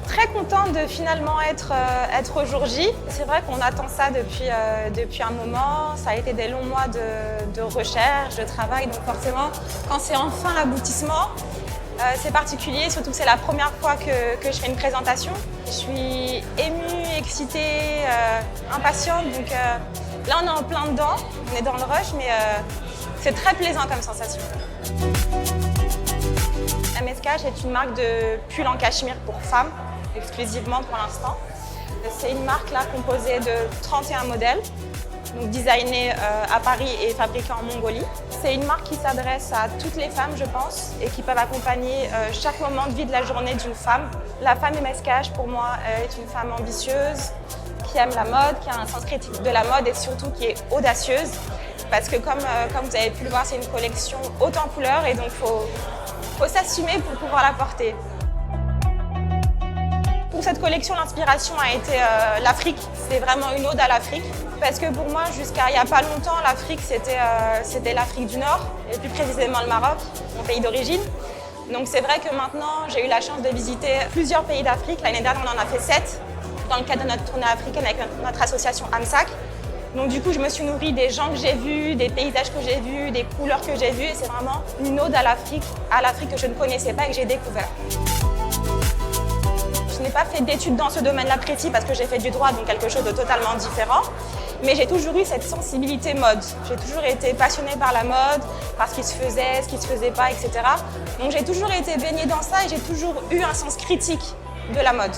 Très contente de finalement être au jour J. C'est vrai qu'on attend ça depuis un moment. Ça a été des longs mois de recherche, de travail. Donc forcément, quand c'est enfin l'aboutissement, c'est particulier, surtout que c'est la première fois que je fais une présentation. Je suis émue, excitée, impatiente. Donc là, on est en plein dedans. On est dans le rush, mais c'est très plaisant comme sensation. MSK est une marque de pull en cachemire pour femmes, exclusivement pour l'instant. C'est une marque là composée de 31 modèles, donc designés à Paris et fabriqués en Mongolie. C'est une marque qui s'adresse à toutes les femmes, je pense, et qui peuvent accompagner chaque moment de vie de la journée d'une femme. La femme MSK, pour moi, est une femme ambitieuse, qui aime la mode, qui a un sens critique de la mode et surtout qui est audacieuse. Parce que comme vous avez pu le voir, c'est une collection haute en couleurs et donc faut s'assumer pour pouvoir la porter. Pour cette collection, l'inspiration a été l'Afrique. C'est vraiment une ode à l'Afrique. Parce que pour moi, jusqu'à il n'y a pas longtemps, l'Afrique, c'était l'Afrique du Nord, et plus précisément le Maroc, mon pays d'origine. Donc c'est vrai que maintenant, j'ai eu la chance de visiter plusieurs pays d'Afrique. L'année dernière, on en a fait 7 dans le cadre de notre tournée africaine avec notre association AMSAC. Donc du coup, je me suis nourrie des gens que j'ai vus, des paysages que j'ai vus, des couleurs que j'ai vues. Et c'est vraiment une ode à l'Afrique que je ne connaissais pas et que j'ai découvert. Je n'ai pas fait d'études dans ce domaine-là précis parce que j'ai fait du droit, donc quelque chose de totalement différent. Mais j'ai toujours eu cette sensibilité mode. J'ai toujours été passionnée par la mode, par ce qui se faisait, ce qui ne se faisait pas, etc. Donc j'ai toujours été baignée dans ça et j'ai toujours eu un sens critique de la mode.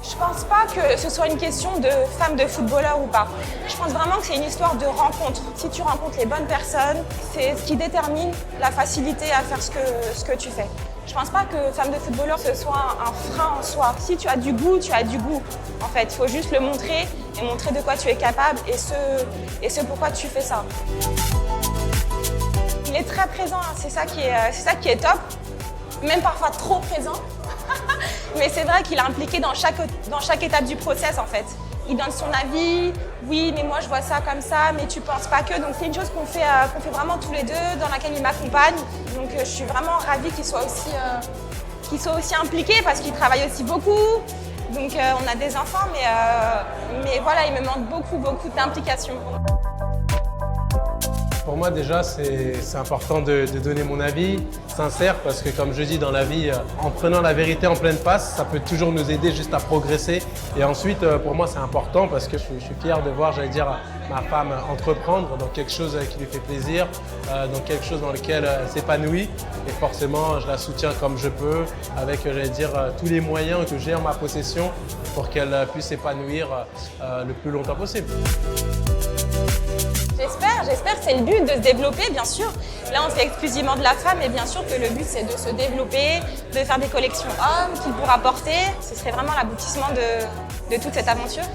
Je pense pas que ce soit une question de femme de footballeur ou pas. Je pense vraiment que c'est une histoire de rencontre. Si tu rencontres les bonnes personnes, c'est ce qui détermine la facilité à faire ce que tu fais. Je pense pas que femme de footballeur ce soit un frein en soi. Si tu as du goût, tu as du goût. En fait, il faut juste le montrer et montrer de quoi tu es capable et ce pourquoi tu fais ça. Il est très présent, c'est ça qui est top, même parfois trop présent. Mais c'est vrai qu'il est impliqué dans chaque étape du process en fait. Il donne son avis, oui mais moi je vois ça comme ça, mais tu penses pas que. Donc c'est une chose qu'on fait vraiment tous les deux, dans laquelle il m'accompagne. Donc je suis vraiment ravie qu'il soit aussi impliqué parce qu'il travaille aussi beaucoup. Donc on a des enfants, mais voilà, il me manque beaucoup d'implication. Pour moi déjà c'est important de donner mon avis sincère parce que comme je dis dans la vie, en prenant la vérité en pleine face, ça peut toujours nous aider juste à progresser. Et ensuite pour moi c'est important parce que je suis fier de voir, j'allais dire, ma femme entreprendre dans quelque chose qui lui fait plaisir, dans quelque chose dans lequel elle s'épanouit. Et forcément je la soutiens comme je peux avec, j'allais dire, tous les moyens que j'ai en ma possession pour qu'elle puisse s'épanouir le plus longtemps possible. J'espère que c'est le but de se développer, bien sûr. Là, on fait exclusivement de la femme et bien sûr que le but, c'est de se développer, de faire des collections hommes qu'il pourra porter. Ce serait vraiment l'aboutissement de toute cette aventure.